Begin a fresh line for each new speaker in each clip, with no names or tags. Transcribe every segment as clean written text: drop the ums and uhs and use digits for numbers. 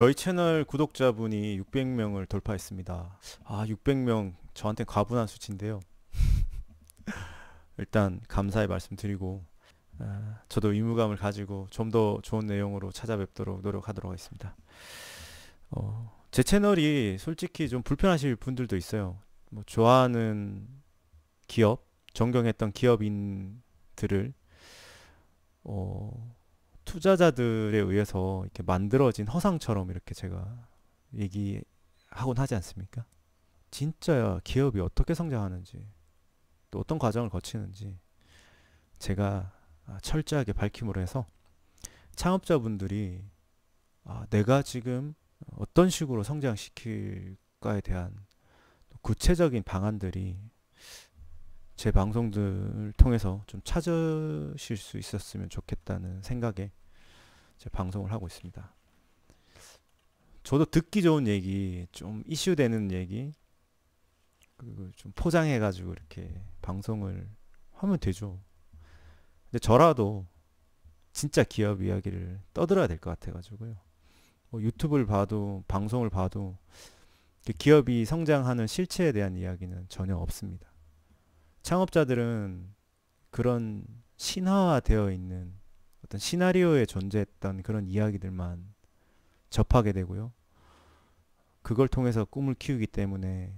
저희 채널 구독자분이 600명을 돌파했습니다. 600명 저한테 과분한 수치인데요. 일단 감사의 말씀 드리고 저도 의무감을 가지고 좀 더 좋은 내용으로 찾아뵙도록 노력하도록 하겠습니다. 제 채널이 솔직히 좀 불편하실 분들도 있어요. 뭐 좋아하는 기업, 존경했던 기업인들을 어, 투자자들에 의해서 이렇게 만들어진 허상처럼 이렇게 제가 얘기하곤 하지 않습니까? 진짜 기업이 어떻게 성장하는지 또 어떤 과정을 거치는지 제가 철저하게 밝힘으로 해서 창업자분들이 내가 지금 어떤 식으로 성장시킬까에 대한 구체적인 방안들이 제 방송들을 통해서 좀 찾으실 수 있었으면 좋겠다는 생각에 제 방송을 하고 있습니다. 저도 듣기 좋은 얘기, 좀 이슈되는 얘기, 그리고 좀 포장해가지고 이렇게 방송을 하면 되죠. 근데 저라도 진짜 기업 이야기를 떠들어야 될 것 같아가지고요. 뭐 유튜브를 봐도 방송을 봐도 그 기업이 성장하는 실체에 대한 이야기는 전혀 없습니다. 창업자들은 그런 신화되어 있는 어떤 시나리오에 존재했던 그런 이야기들만 접하게 되고요. 그걸 통해서 꿈을 키우기 때문에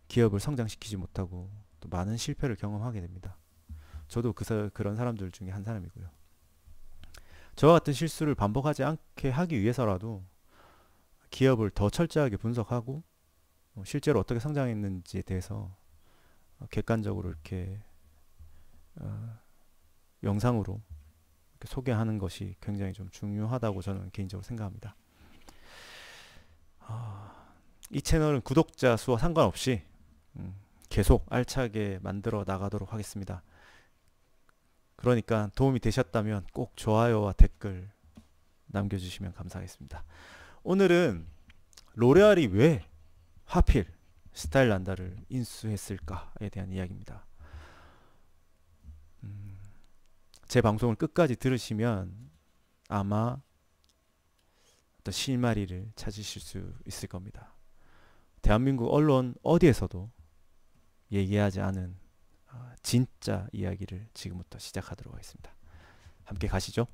기업을 성장시키지 못하고 또 많은 실패를 경험하게 됩니다. 저도 그런 사람들 중에 한 사람이고요. 저와 같은 실수를 반복하지 않게 하기 위해서라도 기업을 더 철저하게 분석하고 실제로 어떻게 성장했는지에 대해서 객관적으로 이렇게 어, 영상으로 이렇게 소개하는 것이 굉장히 좀 중요하다고 저는 개인적으로 생각합니다. 이 채널은 구독자 수와 상관없이 계속 알차게 만들어 나가도록 하겠습니다. 그러니까 도움이 되셨다면 꼭 좋아요와 댓글 남겨주시면 감사하겠습니다. 오늘은 로레알이 왜 하필 스타일 난다를 인수했을까에 대한 이야기입니다. 제 방송을 끝까지 들으시면 아마 어떤 실마리를 찾으실 수 있을 겁니다. 대한민국 언론 어디에서도 얘기하지 않은 진짜 이야기를 지금부터 시작하도록 하겠습니다. 함께 가시죠.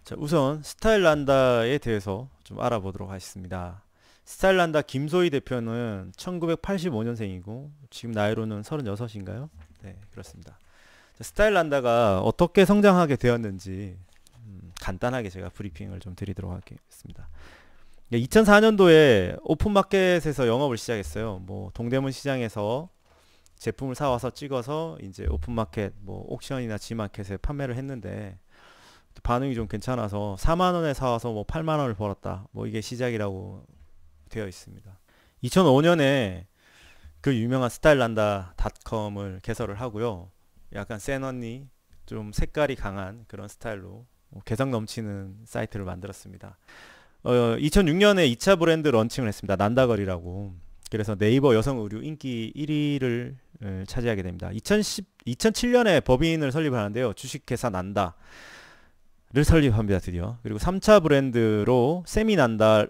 자, 우선 스타일란다에 대해서 좀 알아보도록 하겠습니다. 스타일란다 김소희 대표는 1985년생이고 지금 나이로는 36인가요? 네, 그렇습니다. 자, 스타일란다가 어떻게 성장하게 되었는지 간단하게 제가 브리핑을 좀 드리도록 하겠습니다. 2004년도에 오픈마켓에서 영업을 시작했어요. 뭐 동대문 시장에서 제품을 사와서 찍어서 이제 오픈마켓, 뭐 옥션이나 지마켓에 판매를 했는데 반응이 좀 괜찮아서 4만 원에 사와서 뭐 8만 원을 벌었다. 뭐 이게 시작이라고 되어 있습니다. 2005년에 그 유명한 스타일난다닷컴을 개설을 하고요. 약간 센 언니, 좀 색깔이 강한 그런 스타일로 개성 넘치는 사이트를 만들었습니다. 2006년에 2차 브랜드 런칭을 했습니다. 난다걸이라고. 그래서 네이버 여성 의류 인기 1위를 차지하게 됩니다. 2007년에 법인을 설립하는데요. 주식회사 난다를 설립합니다. 드디어. 그리고 3차 브랜드로 세미난다를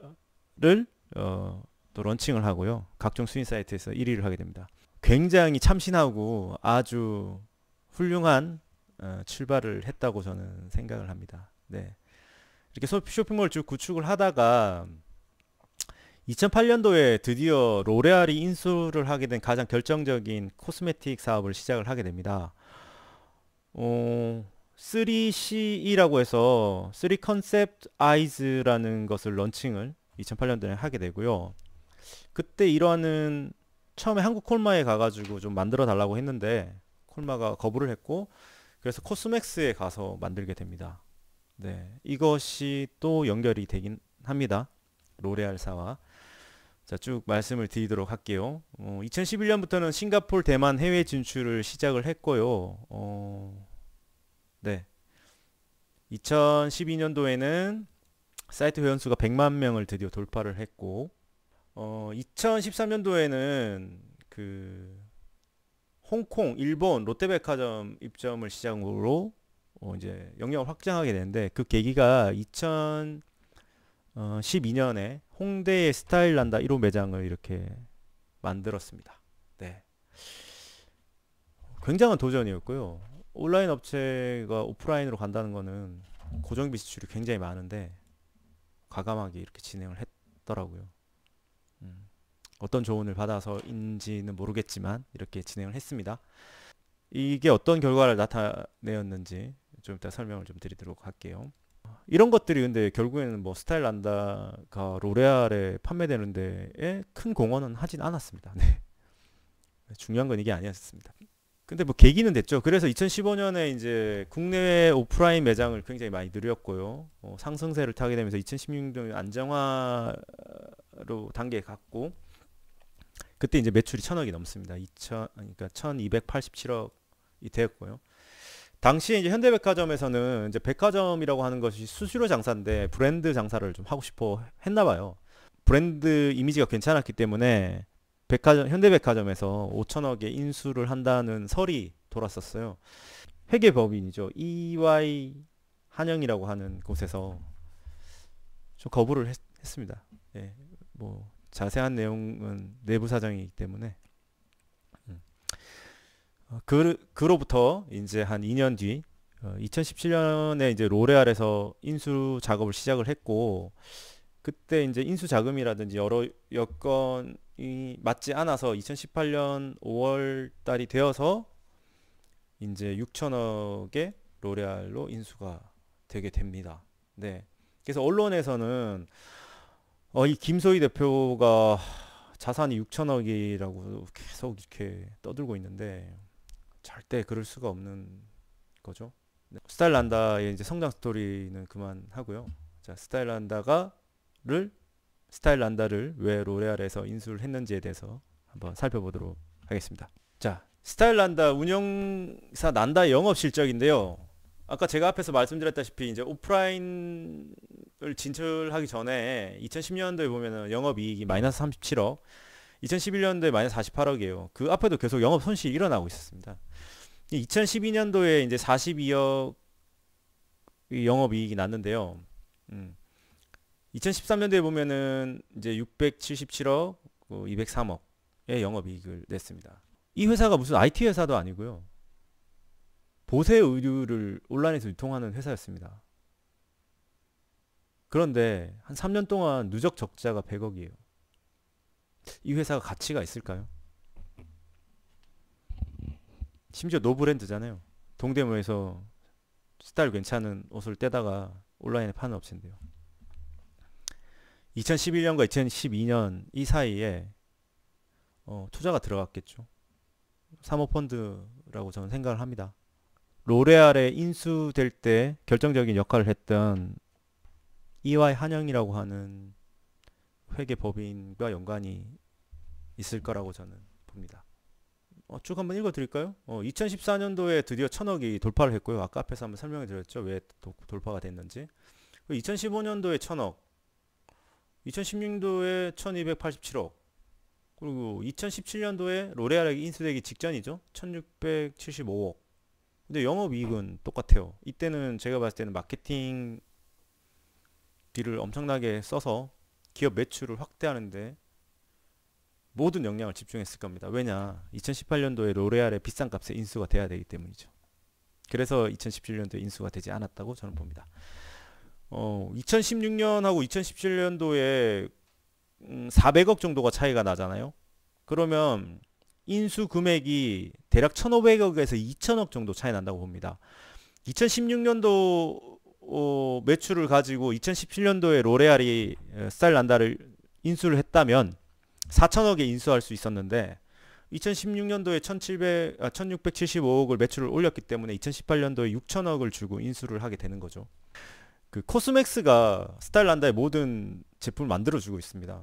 또 런칭을 하고요. 각종 수인 사이트에서 1위를 하게 됩니다. 굉장히 참신하고 아주 훌륭한 출발을 했다고 저는 생각을 합니다. 네. 이렇게 쇼핑몰을 쭉 구축을 하다가 2008년도에 드디어 로레알이 인수를 하게 된 가장 결정적인 코스메틱 사업을 시작을 하게 됩니다. 3CE라고 해서 3 Concept Eyes라는 것을 런칭을 2008년도에 하게 되고요. 그때 일화는 처음에 한국 콜마에 가가지고 좀 만들어 달라고 했는데 콜마가 거부를 했고 그래서 코스맥스에 가서 만들게 됩니다. 네, 이것이 또 연결이 되긴 합니다. 로레알사와. 자, 쭉 말씀을 드리도록 할게요. 2011년부터는 싱가포르, 대만 해외 진출을 시작을 했고요. 네. 2012년도에는 사이트 회원수가 100만 명을 드디어 돌파를 했고, 2013년도에는 그 홍콩, 일본 롯데백화점 입점을 시작으로 이제 영역을 확장하게 되는데 그 계기가 2012년에 홍대의 스타일난다 1호 매장을 이렇게 만들었습니다. 네. 굉장한 도전이었고요. 온라인 업체가 오프라인으로 간다는 거는 고정비 지출이 굉장히 많은데 과감하게 이렇게 진행을 했더라고요. 음, 어떤 조언을 받아서인지는 모르겠지만 이렇게 진행을 했습니다. 이게 어떤 결과를 나타내었는지 좀 이따 설명을 좀 드리도록 할게요. 이런 것들이 근데 결국에는 뭐 스타일 난다가 로레알에 판매되는 데에 큰 공헌은 하진 않았습니다. 네. 중요한 건 이게 아니었습니다. 근데 뭐 계기는 됐죠. 그래서 2015년에 이제 국내외 오프라인 매장을 굉장히 많이 늘렸고요. 상승세를 타게 되면서 2016년에 안정화로 단계에 갔고 그때 이제 매출이 1000억이 넘습니다. 그러니까 1287억이 되었고요. 당시에 이제 현대백화점에서는 이제 백화점이라고 하는 것이 수수료 장사인데 브랜드 장사를 좀 하고 싶어 했나 봐요. 브랜드 이미지가 괜찮았기 때문에 현대백화점에서 5천억의 인수를 한다는 설이 돌았었어요. 회계법인이죠. EY 한영이라고 하는 곳에서 좀 거부를 했습니다. 예, 뭐 자세한 내용은 내부 사정이기 때문에 그로부터 이제 한 2년 뒤 2017년에 이제 로레알에서 인수 작업을 시작을 했고 그때 이제 인수 자금이라든지 여러 여건이 맞지 않아서 2018년 5월 달이 되어서 이제 6천억의 로레알로 인수가 되게 됩니다. 네. 그래서 언론에서는 이 김소희 대표가 자산이 6천억이라고 계속 이렇게 떠들고 있는데 절대 그럴 수가 없는 거죠. 네. 스타일란다의 이제 성장 스토리는 그만하고요. 자, 스타일란다를 왜 로레알에서 인수를 했는지에 대해서 한번 살펴보도록 하겠습니다. 자, 스타일란다 운영사 난다의 영업 실적인데요. 아까 제가 앞에서 말씀드렸다시피 이제 오프라인을 진출하기 전에 2010년도에 보면은 영업이익이 마이너스 37억, 2011년도에 마이너스 48억이에요. 그 앞에도 계속 영업 손실이 일어나고 있었습니다. 2012년도에 이제 42억 영업이익이 났는데요. 2013년도에 보면은 이제 677억, 203억의 영업이익을 냈습니다. 이 회사가 무슨 IT 회사도 아니고요. 보세 의류를 온라인에서 유통하는 회사였습니다. 그런데 한 3년 동안 누적 적자가 100억이에요. 이 회사가 가치가 있을까요? 심지어 노브랜드잖아요. 동대문에서 스타일 괜찮은 옷을 떼다가 온라인에 파는 업체인데요. 2011년과 2012년 이 사이에 투자가 들어갔겠죠. 사모펀드라고 저는 생각을 합니다. 로레알에 인수될 때 결정적인 역할을 했던 EY 한영이라고 하는 회계법인과 연관이 있을 거라고 저는 봅니다. 쭉 한번 읽어드릴까요? 2014년도에 드디어 1000억이 돌파를 했고요. 아까 앞에서 한번 설명해 드렸죠. 왜 돌파가 됐는지. 2015년도에 1000억, 2016년도에 1287억, 그리고 2017년도에 로레알에게 인수되기 직전이죠. 1675억. 근데 영업이익은 똑같아요. 이때는 제가 봤을 때는 마케팅 비를 엄청나게 써서 기업 매출을 확대하는데 모든 역량을 집중했을 겁니다. 왜냐? 2018년도에 로레알의 비싼 값에 인수가 돼야 되기 때문이죠. 그래서 2017년도에 인수가 되지 않았다고 저는 봅니다. 2016년하고 2017년도에 400억 정도가 차이가 나잖아요. 그러면 인수 금액이 대략 1,500억에서 2,000억 정도 차이 난다고 봅니다. 2016년도 매출을 가지고 2017년도에 로레알이 스타일란다를 인수를 했다면 4,000억에 인수할 수 있었는데 2016년도에 1,675억을 매출을 올렸기 때문에 2018년도에 6,000억을 주고 인수를 하게 되는 거죠. 그 코스맥스가 스타일란다의 모든 제품을 만들어주고 있습니다.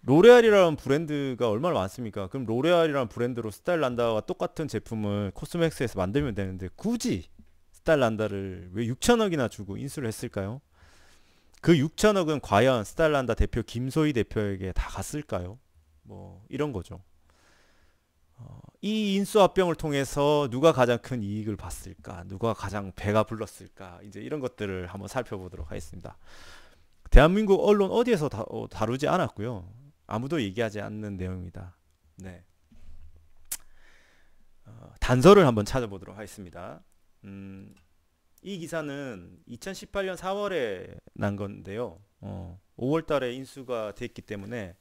로레알이라는 브랜드가 얼마나 많습니까? 그럼 로레알이라는 브랜드로 스타일란다와 똑같은 제품을 코스맥스에서 만들면 되는데 굳이 스타일란다를 왜 6천억이나 주고 인수를 했을까요? 그 6천억은 과연 스타일란다 대표 김소희 대표에게 다 갔을까요? 뭐 이런 거죠. 이 인수합병을 통해서 누가 가장 큰 이익을 봤을까? 누가 가장 배가 불렀을까? 이제 이런 것들을 한번 살펴보도록 하겠습니다. 대한민국 언론 어디에서 다루지 않았고요. 아무도 얘기하지 않는 내용입니다. 네. 단서를 한번 찾아보도록 하겠습니다. 이 기사는 2018년 4월에 난 건데요. 5월 달에 인수가 됐기 때문에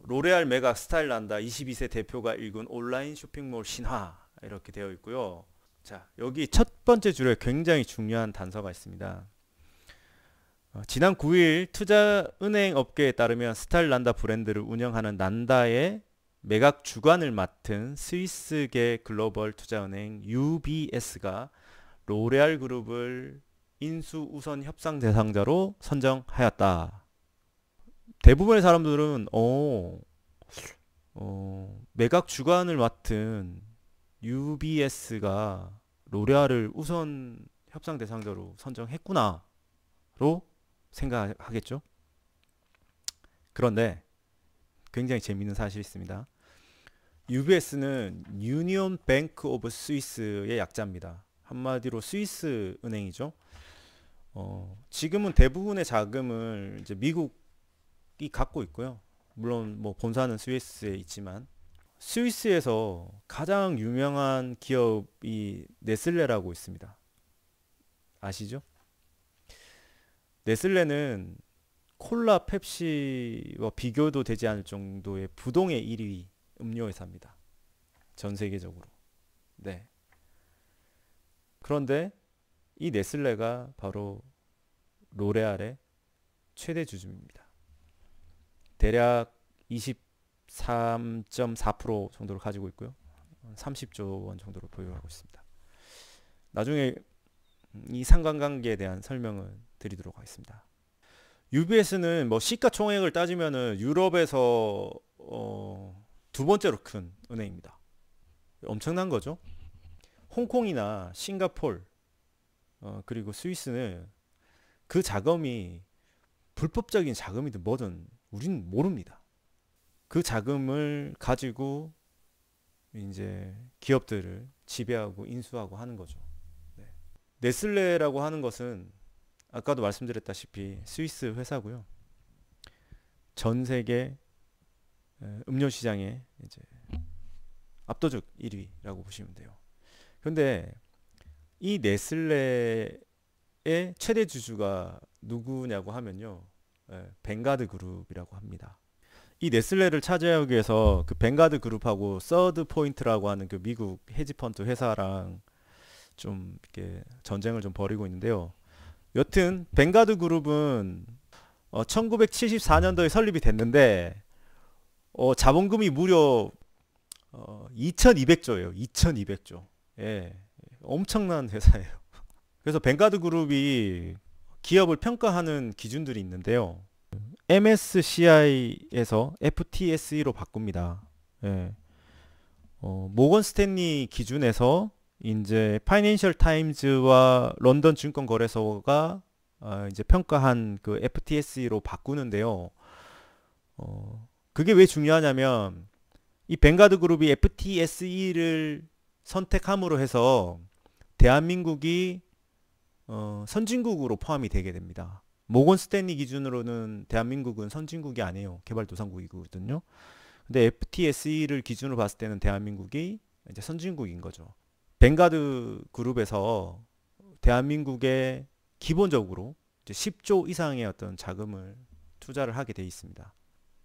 로레알 매각 스타일난다 22세 대표가 일군 온라인 쇼핑몰 신화 이렇게 되어 있고요. 자, 여기 첫 번째 줄에 굉장히 중요한 단서가 있습니다. 지난 9일 투자은행 업계에 따르면 스타일난다 브랜드를 운영하는 난다의 매각 주관을 맡은 스위스계 글로벌 투자은행 UBS가 로레알 그룹을 인수 우선 협상 대상자로 선정하였다. 대부분의 사람들은 매각 주관을 맡은 UBS가 로레알을 우선 협상 대상자로 선정했구나로 생각하겠죠. 그런데 굉장히 재미있는 사실이 있습니다. UBS는 유니온 뱅크 오브 스위스의 약자입니다. 한마디로 스위스 은행이죠. 지금은 대부분의 자금을 이제 미국이 갖고 있고요. 물론 뭐 본사는 스위스에 있지만 스위스에서 가장 유명한 기업이 네슬레라고 있습니다. 아시죠? 네슬레는 콜라, 펩시와 비교도 되지 않을 정도의 부동의 1위 음료 회사입니다. 전 세계적으로. 네. 그런데 이 네슬레가 바로 로레알의 최대 주주입니다. 대략 23.4% 정도를 가지고 있고요. 30조 원 정도로 보유하고 있습니다. 나중에 이 상관관계에 대한 설명을 드리도록 하겠습니다. UBS는 뭐 시가총액을 따지면은 유럽에서 두 번째로 큰 은행입니다. 엄청난 거죠. 홍콩이나 싱가폴 그리고 스위스는 그 자금이 불법적인 자금이든 뭐든 우리는 모릅니다. 그 자금을 가지고 이제 기업들을 지배하고 인수하고 하는 거죠. 네. 네슬레라고 하는 것은 아까도 말씀드렸다시피 스위스 회사고요. 전 세계 음료 시장의 이제 압도적 1위라고 보시면 돼요. 그런데 이 네슬레의 최대 주주가 누구냐고 하면요, 벵가드 그룹이라고 합니다. 이 네슬레를 차지하기 위해서 그 벵가드 그룹하고 서드 포인트라고 하는 그 미국 헤지펀드 회사랑 좀 이렇게 전쟁을 좀 벌이고 있는데요. 여튼 벵가드 그룹은 1974년도에 설립이 됐는데 자본금이 무려 2200조예요. 2200조. 예. 엄청난 회사예요. 그래서 벵가드 그룹이 기업을 평가하는 기준들이 있는데요. MSCI에서 FTSE로 바꿉니다. 예. 모건 스탠리 기준에서 이제 파이낸셜 타임즈와 런던 증권 거래소가 이제 평가한 그 FTSE로 바꾸는데요. 그게 왜 중요하냐면 이 벵가드 그룹이 FTSE를 선택함으로 해서 대한민국이 선진국으로 포함이 되게 됩니다. 모건 스탠리 기준으로는 대한민국은 선진국이 아니에요. 개발도상국이거든요. 근데 FTSE를 기준으로 봤을 때는 대한민국이 이제 선진국인 거죠. 벵가드 그룹에서 대한민국에 기본적으로 이제 10조 이상의 어떤 자금을 투자를 하게 돼 있습니다.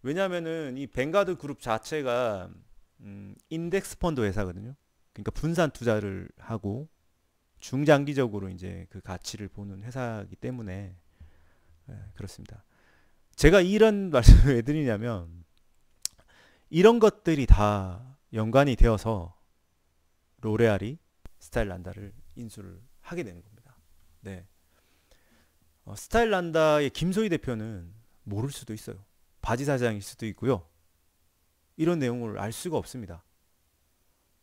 왜냐하면은 이 벵가드 그룹 자체가 인덱스 펀드 회사거든요. 그러니까 분산 투자를 하고 중장기적으로 이제 그 가치를 보는 회사이기 때문에 그렇습니다. 제가 이런 말씀을 왜 드리냐면 이런 것들이 다 연관이 되어서 로레알이 스타일난다를 인수를 하게 되는 겁니다. 네. 스타일난다의 김소희 대표는 모를 수도 있어요. 바지 사장일 수도 있고요. 이런 내용을 알 수가 없습니다.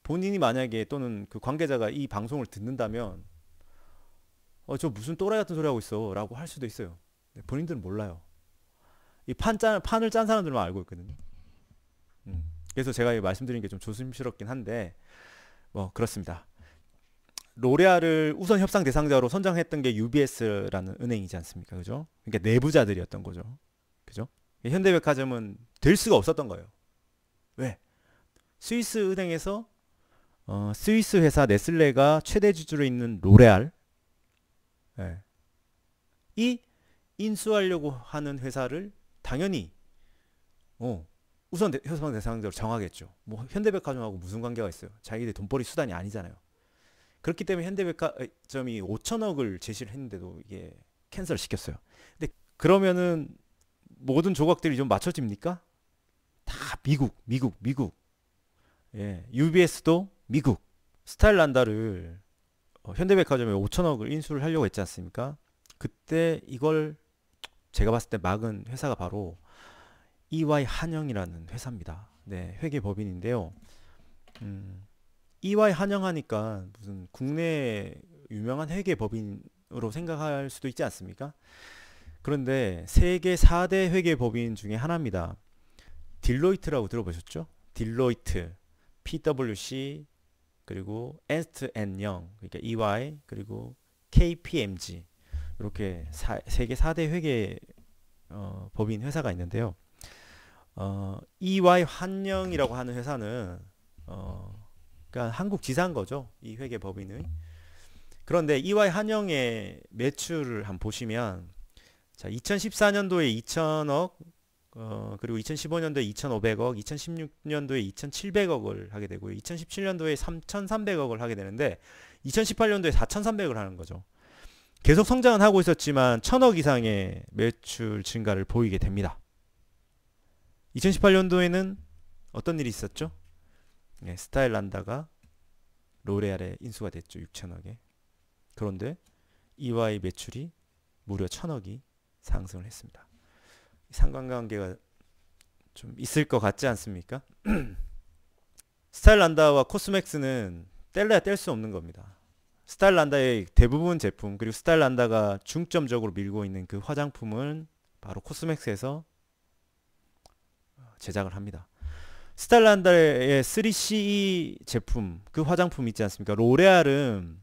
본인이 만약에 또는 그 관계자가 이 방송을 듣는다면 저 무슨 또라이 같은 소리 하고 있어 라고 할 수도 있어요. 네, 본인들은 몰라요. 이 판을 짠 사람들만 알고 있거든요. 그래서 제가 말씀드린 게 좀 조심스럽긴 한데 뭐 그렇습니다. 로레알을 우선 협상 대상자로 선정했던 게 UBS라는 은행이지 않습니까? 그죠? 그러니까 내부자들이었던 거죠. 그죠? 현대백화점은 될 수가 없었던 거예요. 왜? 스위스 은행에서 스위스 회사 네슬레가 최대 주주로 있는 로레알 예, 이 인수하려고 하는 회사를 당연히 우선 협상 대상자로 정하겠죠. 뭐 현대백화점하고 무슨 관계가 있어요? 자기들 돈벌이 수단이 아니잖아요. 그렇기 때문에 현대백화점이 5천억을 제시를 했는데도 이게 캔슬 시켰어요. 근데 그러면은 모든 조각들이 좀 맞춰집니까? 다 미국. 예, UBS도 미국. 스타일란다를 현대백화점에 5천억을 인수를 하려고 했지 않습니까? 그때 이걸 제가 봤을 때 막은 회사가 바로 EY 한영이라는 회사입니다. 네, 회계법인인데요. EY 한영 하니까 무슨 국내 유명한 회계법인으로 생각할 수도 있지 않습니까? 그런데 세계 4대 회계법인 중에 하나입니다. 딜로이트라고 들어보셨죠? 딜로이트, PwC, 그리고 Ernst 영, 그러니까 EY, 그리고 KPMG 이렇게 세계 4대 회계 법인 회사가 있는데요. EY 한영이라고 하는 회사는 그러니까 한국 지사인 거죠. 이 회계 법인의. 그런데 EY 한영의 매출을 한번 보시면 자, 2014년도에 2천억 그리고 2015년도에 2,500억, 2016년도에 2,700억을 하게 되고요. 2017년도에 3,300억을 하게 되는데 2018년도에 4,300억을 하는 거죠. 계속 성장은 하고 있었지만 1,000억 이상의 매출 증가를 보이게 됩니다. 2018년도에는 어떤 일이 있었죠? 네, 스타일란다가 로레알에 인수가 됐죠. 6천억에. 그런데 EY 매출이 무려 1,000억이 상승을 했습니다. 상관관계가 좀 있을 것 같지 않습니까? 스타일란다와 코스맥스는 뗄래야 뗄 수 없는 겁니다. 스타일란다의 대부분 제품 그리고 스타일란다가 중점적으로 밀고 있는 그 화장품은 바로 코스맥스에서 제작을 합니다. 스타일란다의 3CE 제품 그 화장품 있지 않습니까? 로레알은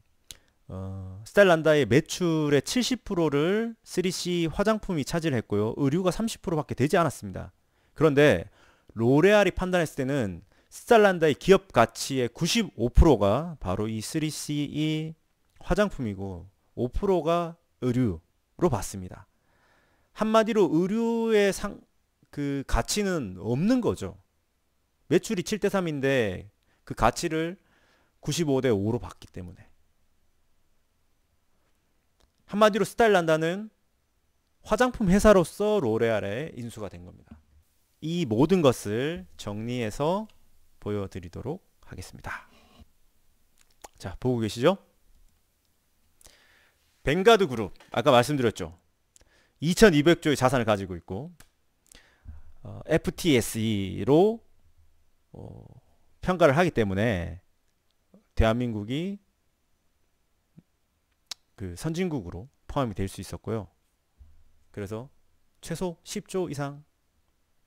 스타일란다의 매출의 70%를 3C 화장품이 차지했고요. 의류가 30%밖에 되지 않았습니다. 그런데 로레알이 판단했을 때는 스타일란다의 기업 가치의 95%가 바로 이 3CE 화장품이고 5%가 의류로 봤습니다. 한마디로 의류의 그 가치는 없는 거죠. 매출이 7대 3인데 그 가치를 95대 5로 봤기 때문에. 한마디로 스타일란다는 화장품 회사로서 로레알에 인수가 된 겁니다. 이 모든 것을 정리해서 보여드리도록 하겠습니다. 자, 보고 계시죠? 벵가드 그룹, 아까 말씀드렸죠. 2200조의 자산을 가지고 있고 FTSE로 평가를 하기 때문에 대한민국이 그 선진국으로 포함이 될 수 있었고요. 그래서 최소 10조 이상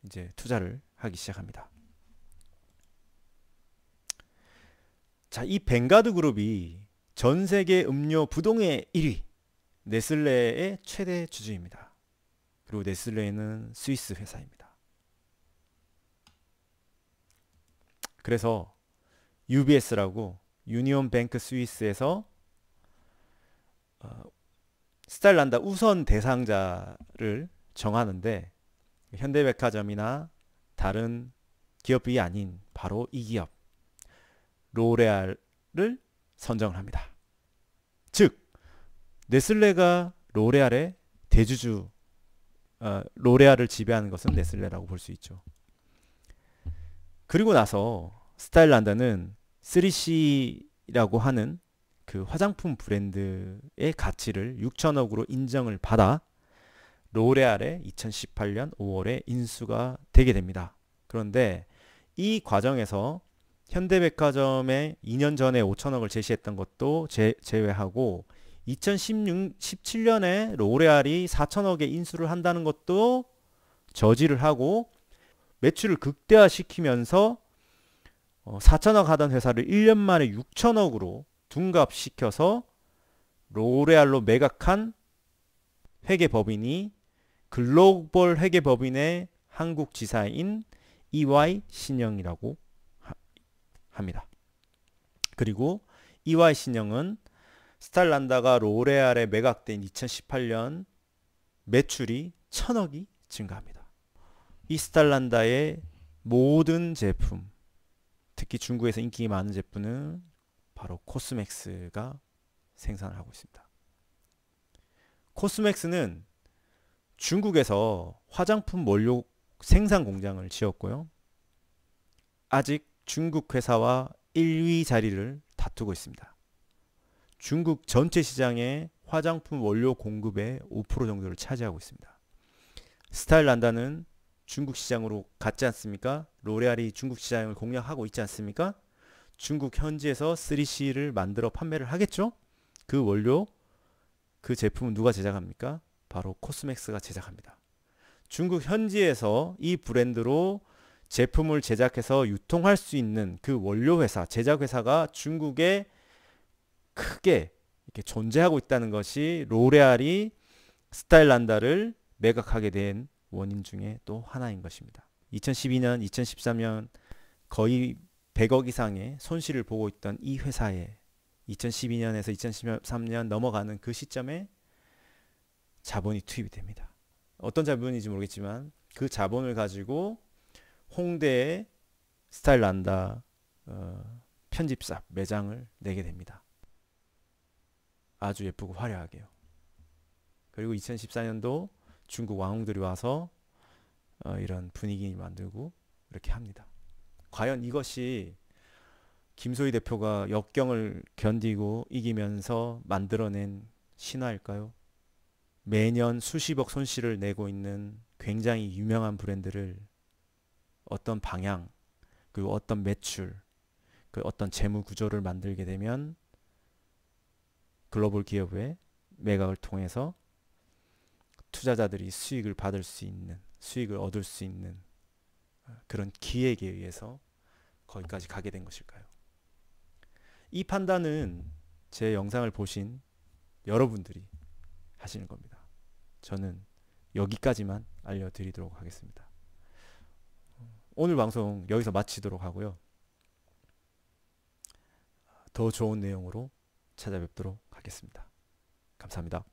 이제 투자를 하기 시작합니다. 자, 이 벵가드 그룹이 전 세계 음료 부동의 1위, 네슬레의 최대 주주입니다. 그리고 네슬레는 스위스 회사입니다. 그래서 UBS라고 유니온 뱅크 스위스에서 스타일란다 우선 대상자를 정하는데 현대백화점이나 다른 기업이 아닌 바로 이 기업 로레알을 선정을 합니다. 즉 네슬레가 로레알의 대주주 로레알을 지배하는 것은 네슬레라고 볼 수 있죠. 그리고 나서 스타일란다는 3C라고 하는 그 화장품 브랜드의 가치를 6천억으로 인정을 받아 로레알에 2018년 5월에 인수가 되게 됩니다. 그런데 이 과정에서 현대백화점에 2년 전에 5천억을 제시했던 것도 제외하고 2017년에 로레알이 4천억에 인수를 한다는 것도 저지를 하고 매출을 극대화시키면서 4천억 하던 회사를 1년 만에 6천억으로 둔갑시켜서 로레알로 매각한 회계법인이 글로벌 회계법인의 한국 지사인 EY 신영이라고 합니다. 그리고 EY 신영은 스타일란다가 로레알에 매각된 2018년 매출이 1,000억이 증가합니다. 이 스타일란다의 모든 제품, 특히 중국에서 인기 많은 제품은 바로 코스맥스가 생산을 하고 있습니다. 코스맥스는 중국에서 화장품 원료 생산 공장을 지었고요. 아직 중국 회사와 1위 자리를 다투고 있습니다. 중국 전체 시장의 화장품 원료 공급의 5% 정도를 차지하고 있습니다. 스타일란다는 중국 시장으로 갔지 않습니까? 로레알이 중국 시장을 공략하고 있지 않습니까? 중국 현지에서 3C를 만들어 판매를 하겠죠? 그 원료, 그 제품은 누가 제작합니까? 바로 코스맥스가 제작합니다. 중국 현지에서 이 브랜드로 제품을 제작해서 유통할 수 있는 그 원료 회사, 제작 회사가 중국에 크게 이렇게 존재하고 있다는 것이 로레알이 스타일란다를 매각하게 된 원인 중에 또 하나인 것입니다. 2012년, 2013년 거의 100억 이상의 손실을 보고 있던 이 회사에 2012년에서 2013년 넘어가는 그 시점에 자본이 투입이 됩니다. 어떤 자본인지 모르겠지만 그 자본을 가지고 홍대에 스타일란다 편집샵 매장을 내게 됩니다. 아주 예쁘고 화려하게요. 그리고 2014년도 중국 왕홍들이 와서 이런 분위기 만들고 이렇게 합니다. 과연 이것이 김소희 대표가 역경을 견디고 이기면서 만들어낸 신화일까요? 매년 수십억 손실을 내고 있는 굉장히 유명한 브랜드를 어떤 방향, 그리고 어떤 매출, 그 어떤 재무 구조를 만들게 되면 글로벌 기업의 매각을 통해서 투자자들이 수익을 받을 수 있는, 수익을 얻을 수 있는 그런 기획에 의해서 거기까지 가게 된 것일까요? 이 판단은 제 영상을 보신 여러분들이 하시는 겁니다. 저는 여기까지만 알려드리도록 하겠습니다. 오늘 방송 여기서 마치도록 하고요. 더 좋은 내용으로 찾아뵙도록 하겠습니다. 감사합니다.